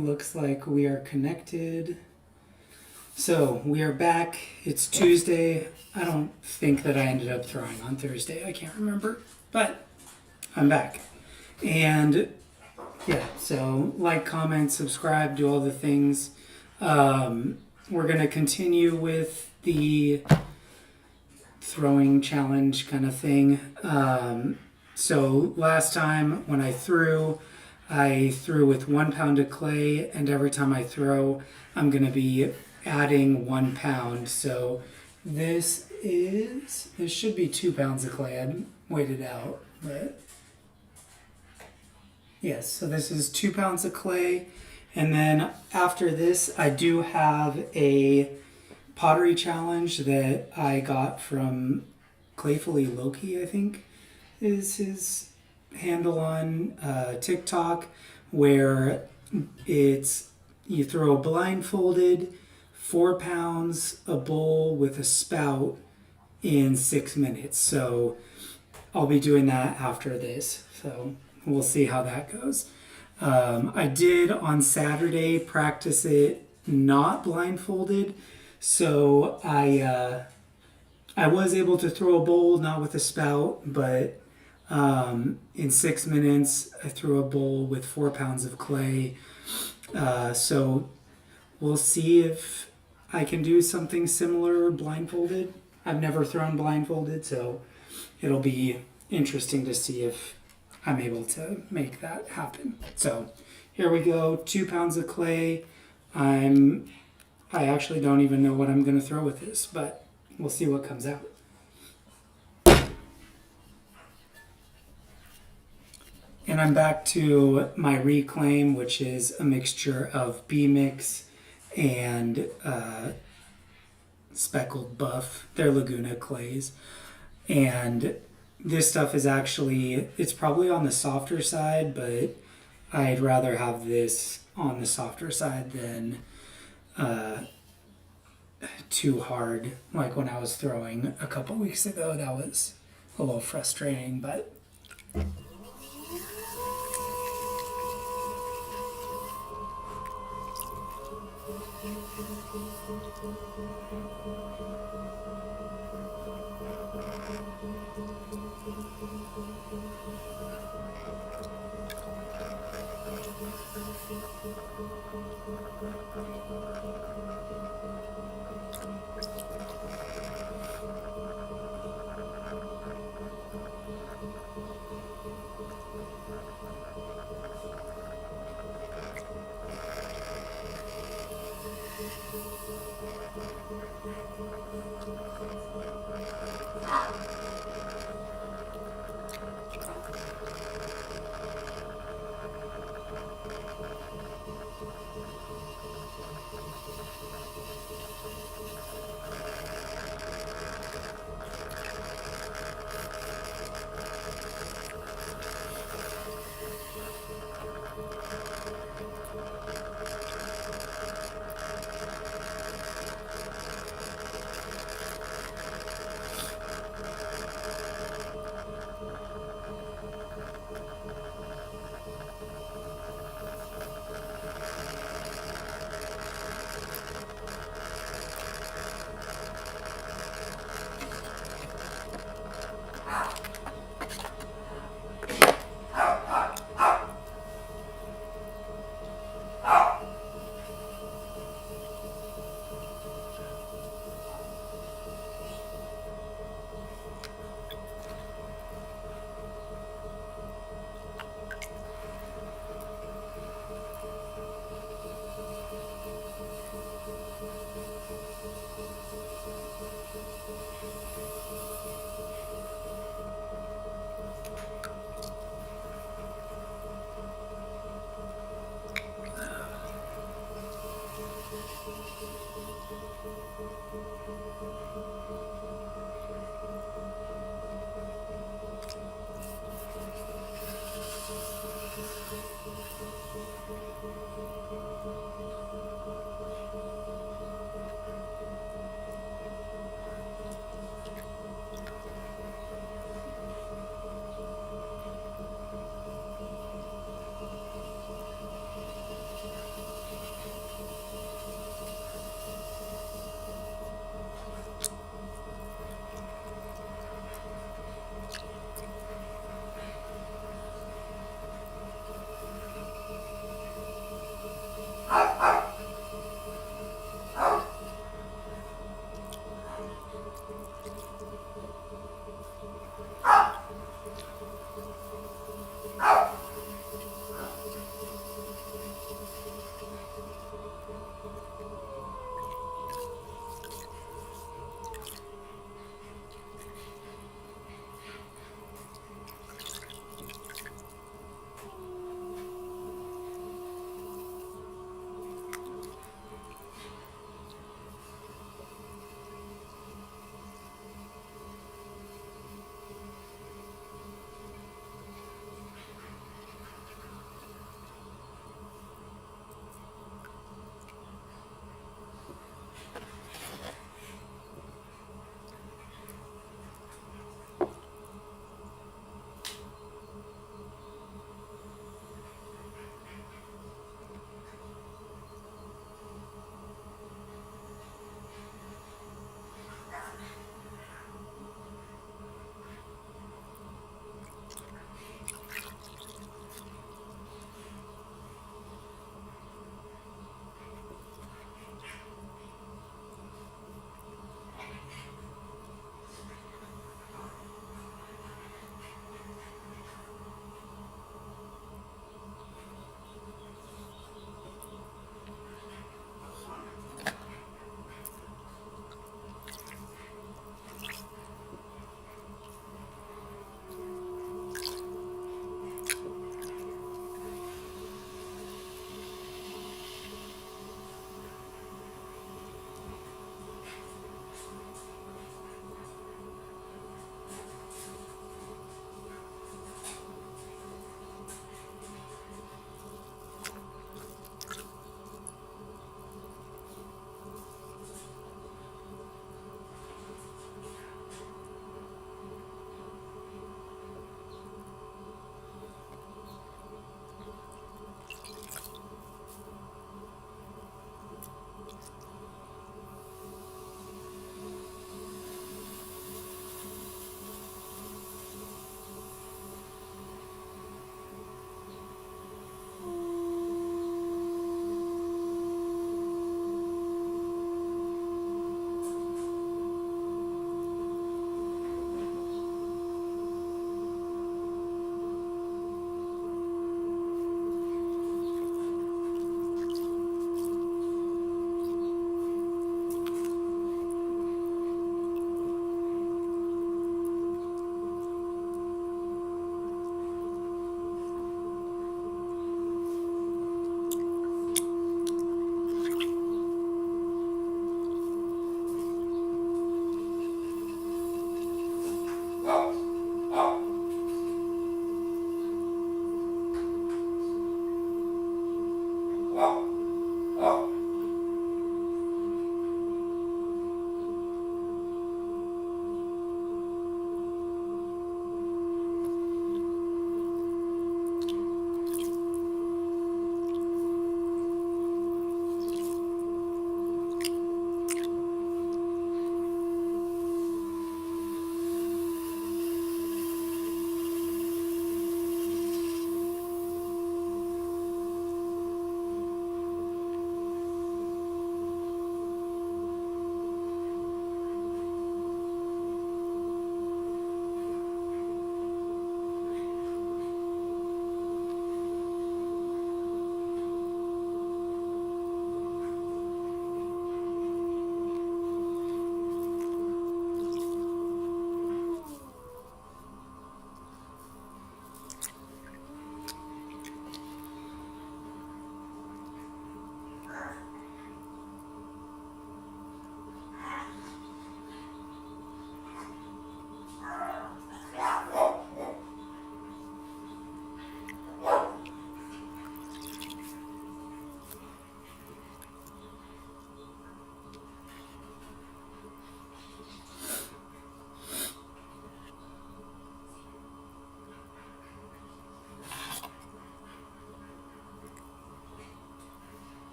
Looks like we are connected. So we are back. It's Tuesday. I don't think that I ended up throwing on Thursday. I can't remember, but I'm back. And yeah, so like, comment, subscribe, do all the things. We're going to continue with the throwing challenge kind of thing. So last time when I threw with 1 pound of clay, and every time I throw, I'm going to be adding 1 pound. So this should be 2 pounds of clay. I weighed it out, but yes, so this is 2 pounds of clay. And then after this, I do have a pottery challenge that I got from Clayfully Loki, I think is his handle on TikTok, where you throw blindfolded 4 pounds a bowl with a spout in 6 minutes. So I'll be doing that after this. So we'll see how that goes. I did on Saturday practice it not blindfolded. So I was able to throw a bowl not with a spout, but in 6 minutes I threw a bowl with 4 pounds of clay. So we'll see if I can do something similar blindfolded. I've never thrown blindfolded, so it'll be interesting to see if I'm able to make that happen. So here we go, 2 pounds of clay. I actually don't even know what I'm going to throw with this, but we'll see what comes out. And I'm back to my reclaim, which is a mixture of bee mix and speckled buff. They're Laguna clays. And this stuff is it's probably on the softer side, but I'd rather have this on the softer side than too hard. Like when I was throwing a couple weeks ago, that was a little frustrating, but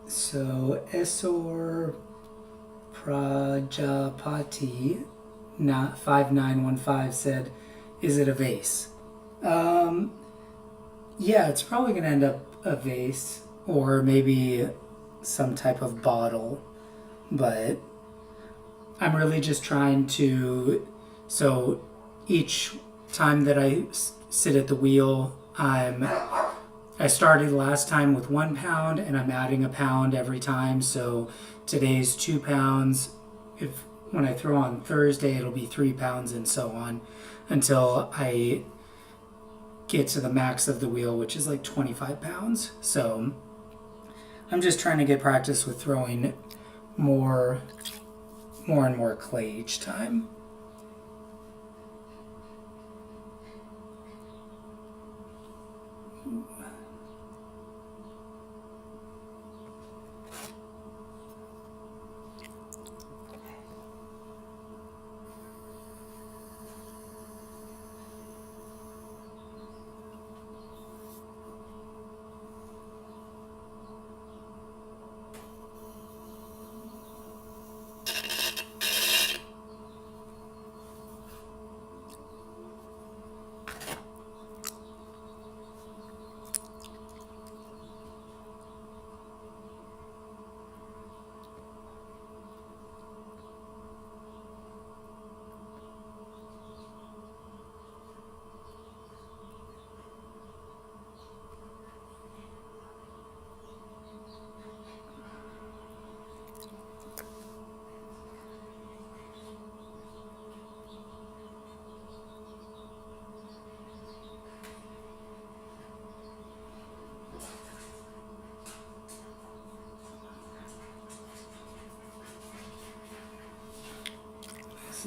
So Esor Prajapati, not 5915 said, "Is it a vase?" Um, yeah, it's probably gonna end up a vase or maybe some type of bottle, but I'm really just trying to. So each time that I sit at the wheel, I started last time with 1 pound and I'm adding a pound every time. So today's 2 pounds. If when I throw on Thursday, it'll be 3 pounds and so on until I get to the max of the wheel, which is like 25 pounds. So I'm just trying to get practice with throwing more and more clay each time.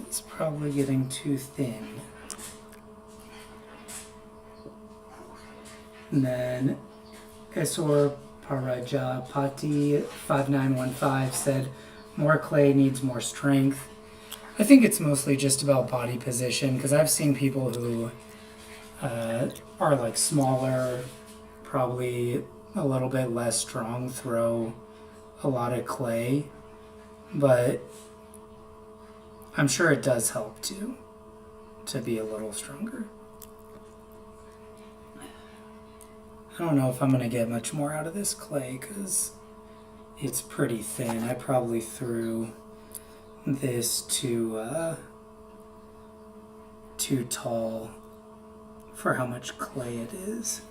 It's probably getting too thin. And then Esor Parajapati 5915 said, "More clay needs more strength." I think it's mostly just about body position because I've seen people who are like smaller, probably a little bit less strong, throw a lot of clay, but I'm sure it does help too to be a little stronger. I don't know if I'm going to get much more out of this clay because it's pretty thin. I probably threw this too tall for how much clay it is.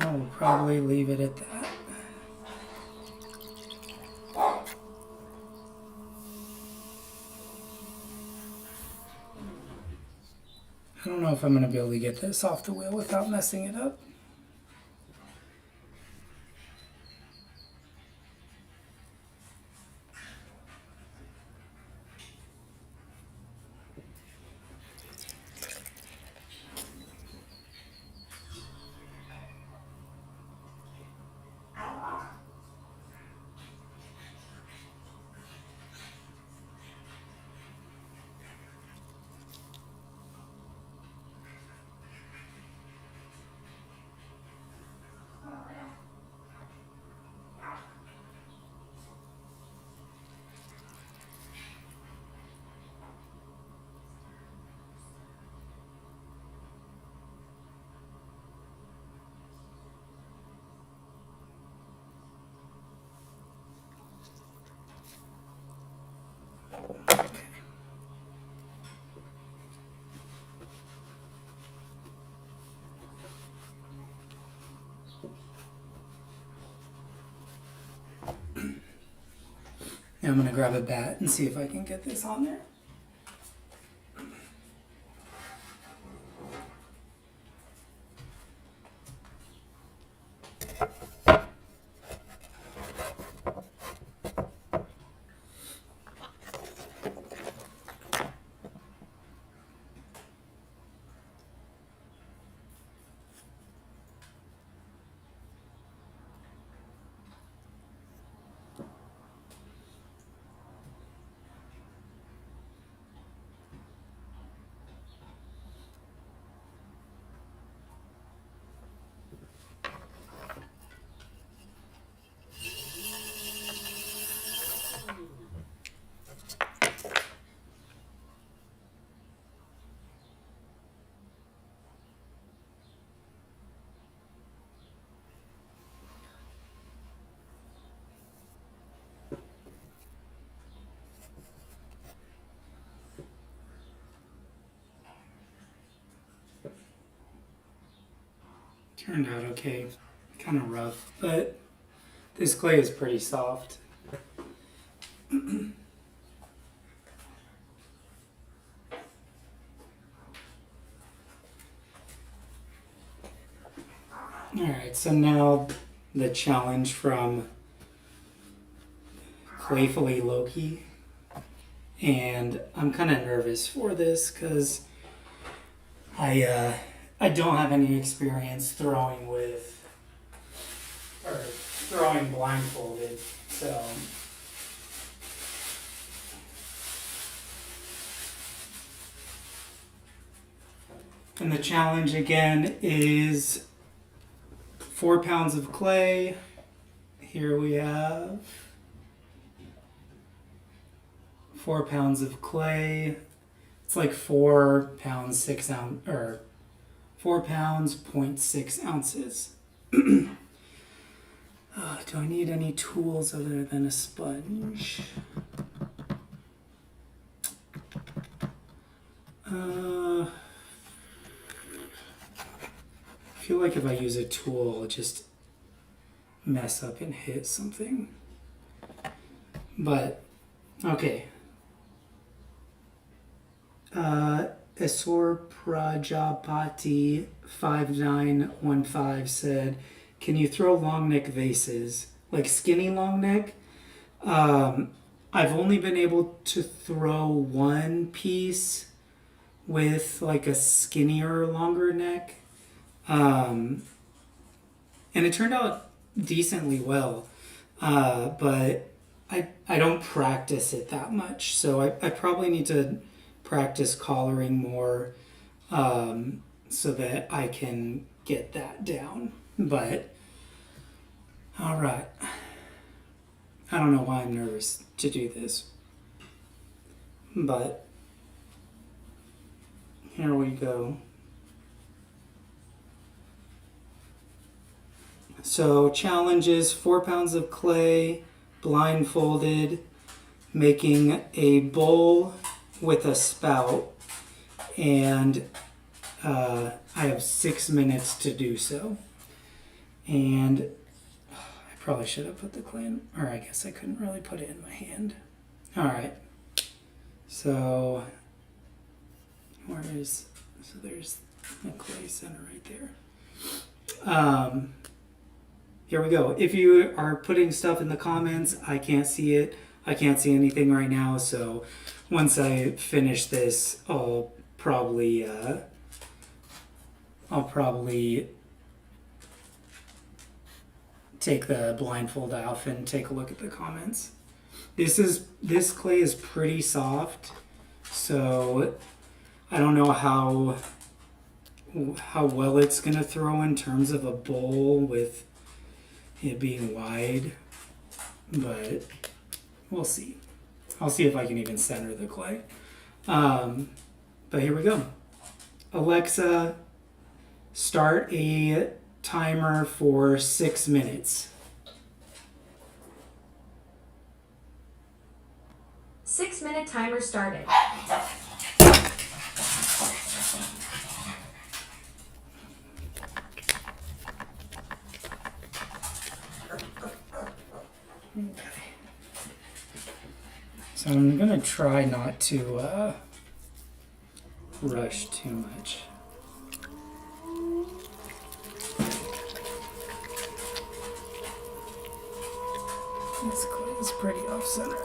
I'll probably leave it at that. I don't know if I'm going to be able to get this off the wheel without messing it up. And I'm gonna grab a bat and see if I can get this on there. Turned out okay, kind of rough, but this clay is pretty soft. Alright, so now the challenge from Playfully Loki, and I'm kind of nervous for this because I don't have any experience throwing blindfolded, so and the challenge again is 4 pounds of clay. Here we have 4 pounds of clay. It's like 4 pounds 6 ounce, or 4 pounds 0.6 ounces. Do I need any tools other than a sponge? I feel like if I use a tool, I'll just mess up and hit something. But, okay. Esor Prajapati 5915 said, can you throw long neck vases? Like skinny long neck? I've only been able to throw one piece with like a skinnier, longer neck. And it turned out decently well. But I don't practice it that much. So I probably need to practice collaring more so that I can get that down. But, all right. I don't know why I'm nervous to do this. But, here we go. So, challenge is 4 pounds of clay, blindfolded, making a bowl with a spout, and I have 6 minutes to do so. And I probably should have put the clay in, or I guess I couldn't really put it in my hand. All right. So there's the clay center right there. Here we go. If you are putting stuff in the comments, I can't see it. I can't see anything right now. So once I finish this, I'll probably take the blindfold off and take a look at the comments. This clay is pretty soft, so I don't know how well it's gonna throw in terms of a bowl with it being wide, but we'll see. I'll see if I can even center the clay. But here we go. Alexa, start a timer for 6 minutes. 6-minute timer started. Okay. So I'm gonna try not to rush too much. This clay is pretty off center.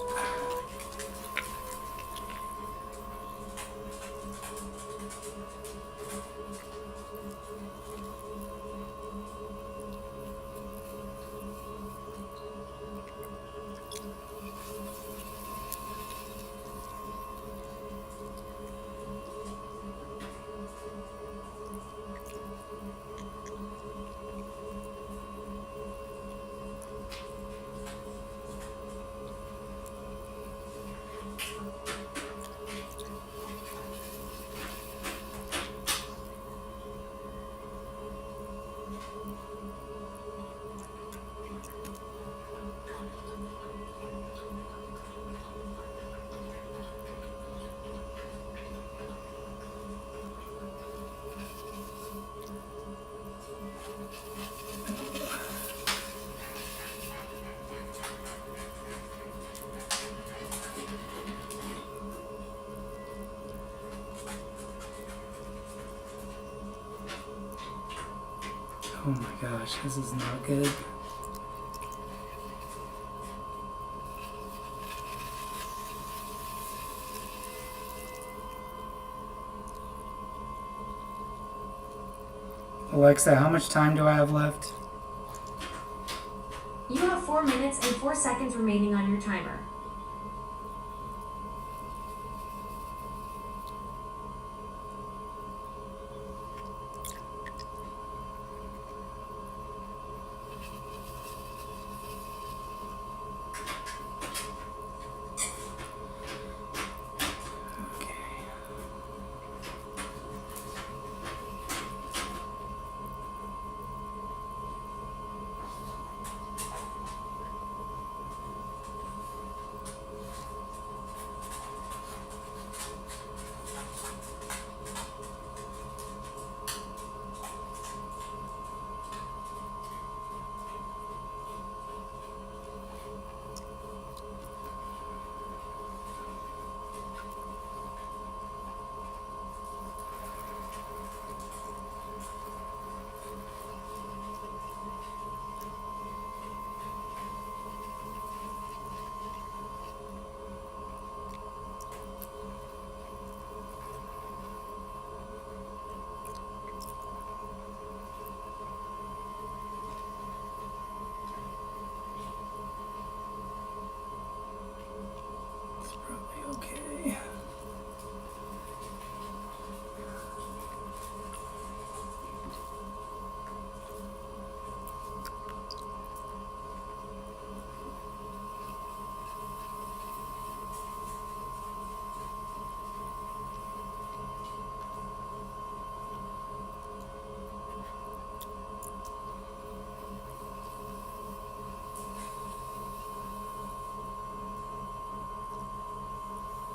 Oh my gosh, this is not good. Alexa, how much time do I have left? You have 4 minutes and 4 seconds remaining on your timer. Okay.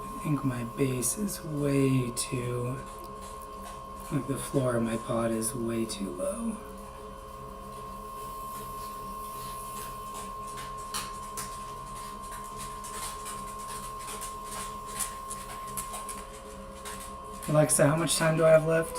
I think my base is way too, like the floor of my pot is way too low. Alexa, how much time do I have left?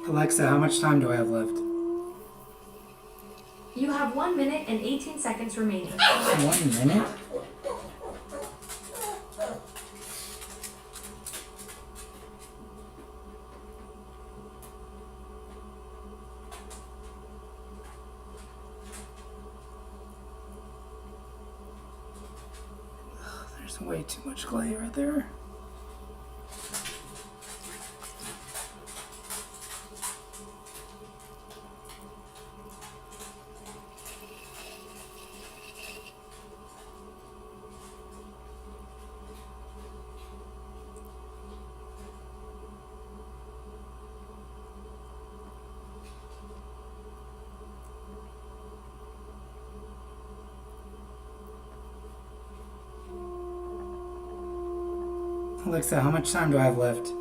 Alexa, how much time do I have left? You have 1 minute and 18 seconds remaining. 1 minute? There's way too much clay right there. Alexa, how much time do I have left?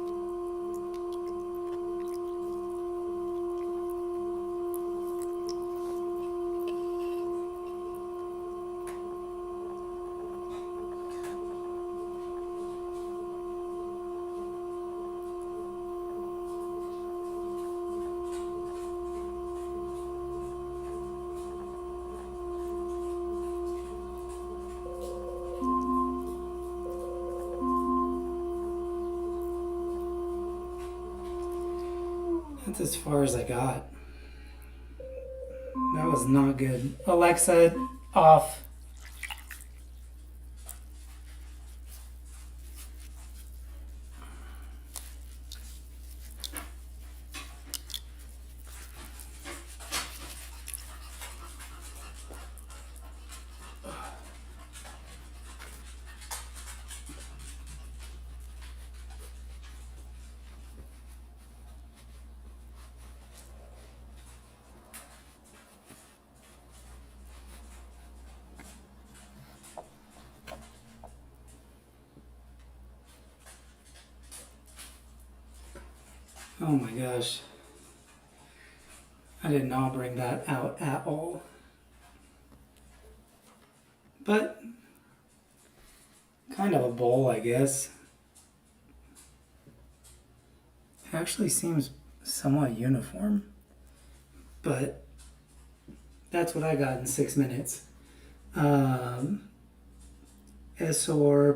That's as far as I got. That was not good. Alexa, off. Oh my gosh. I did not bring that out at all. But kind of a bowl, I guess. It actually seems somewhat uniform. But that's what I got in 6 minutes. Esor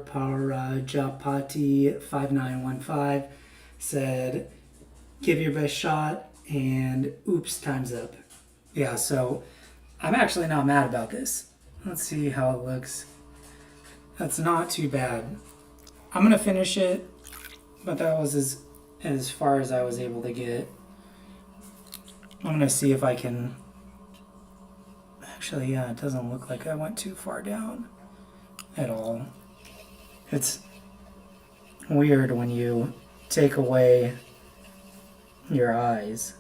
Parajapati 5915 said, give your best shot, and oops, time's up. Yeah, so I'm actually not mad about this. Let's see how it looks. That's not too bad. I'm gonna finish it, but that was as far as I was able to get. I'm gonna see if I can. Actually, yeah, it doesn't look like I went too far down at all. It's weird when you take away your eyes.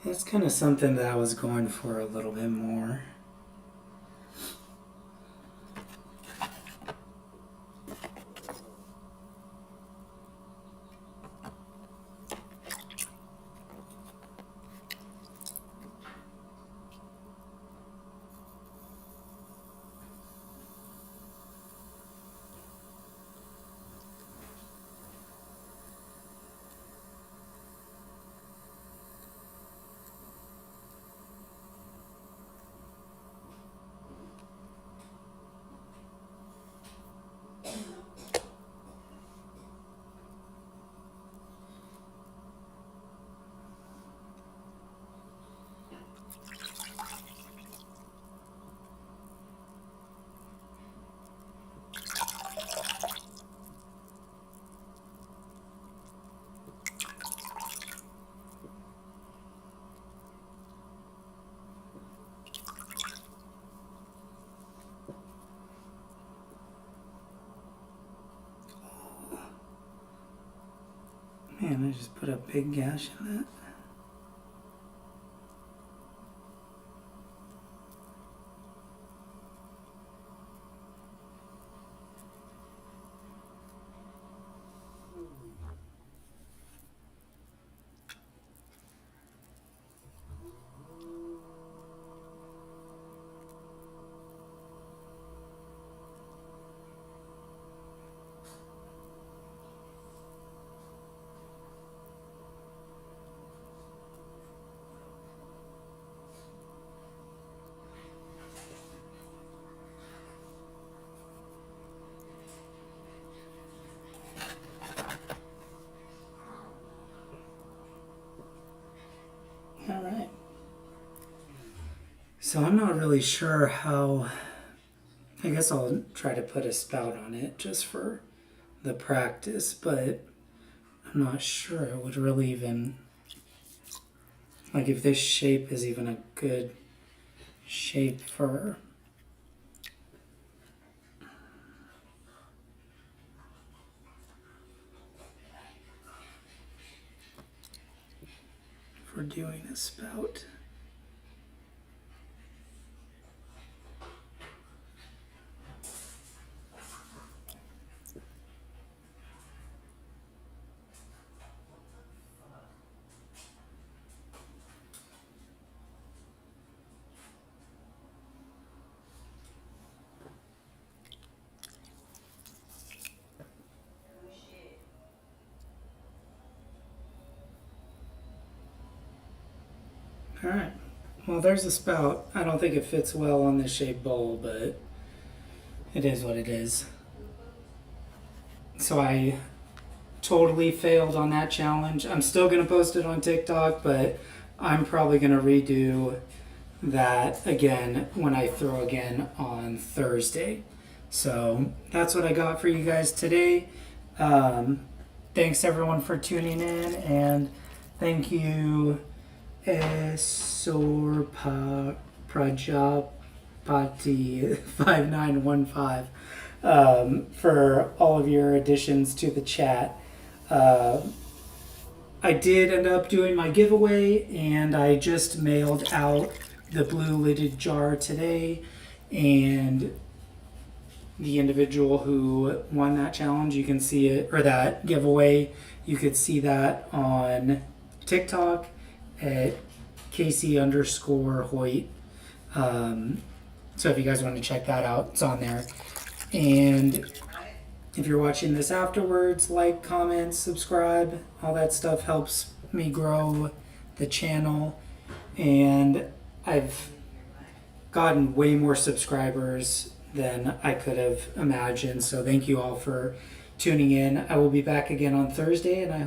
That's kind of something that I was going for a little bit more. Man, I just put a big gash in that. All right. So I'm not really sure how. I guess I'll try to put a spout on it just for the practice, but I'm not sure it would really even. Like if this shape is even a good shape for. For doing a spout. All right. Well, there's a spout. I don't think it fits well on this shaped bowl, but it is what it is. So I totally failed on that challenge. I'm still going to post it on TikTok, but I'm probably going to redo that again when I throw again on Thursday. So that's what I got for you guys today. Thanks everyone for tuning in, and thank you Esorpa Prajapati 5915 for all of your additions to the chat. I did end up doing my giveaway, and I just mailed out the blue lidded jar today, and the individual who won that challenge, you can see it, or that giveaway, you could see that on TikTok at Casey_Hoyt. So if you guys want to check that out, it's on there. And if you're watching this afterwards, like, comment, subscribe, all that stuff helps me grow the channel. And I've gotten way more subscribers than I could have imagined. So thank you all for tuning in. I will be back again on Thursday, and I hope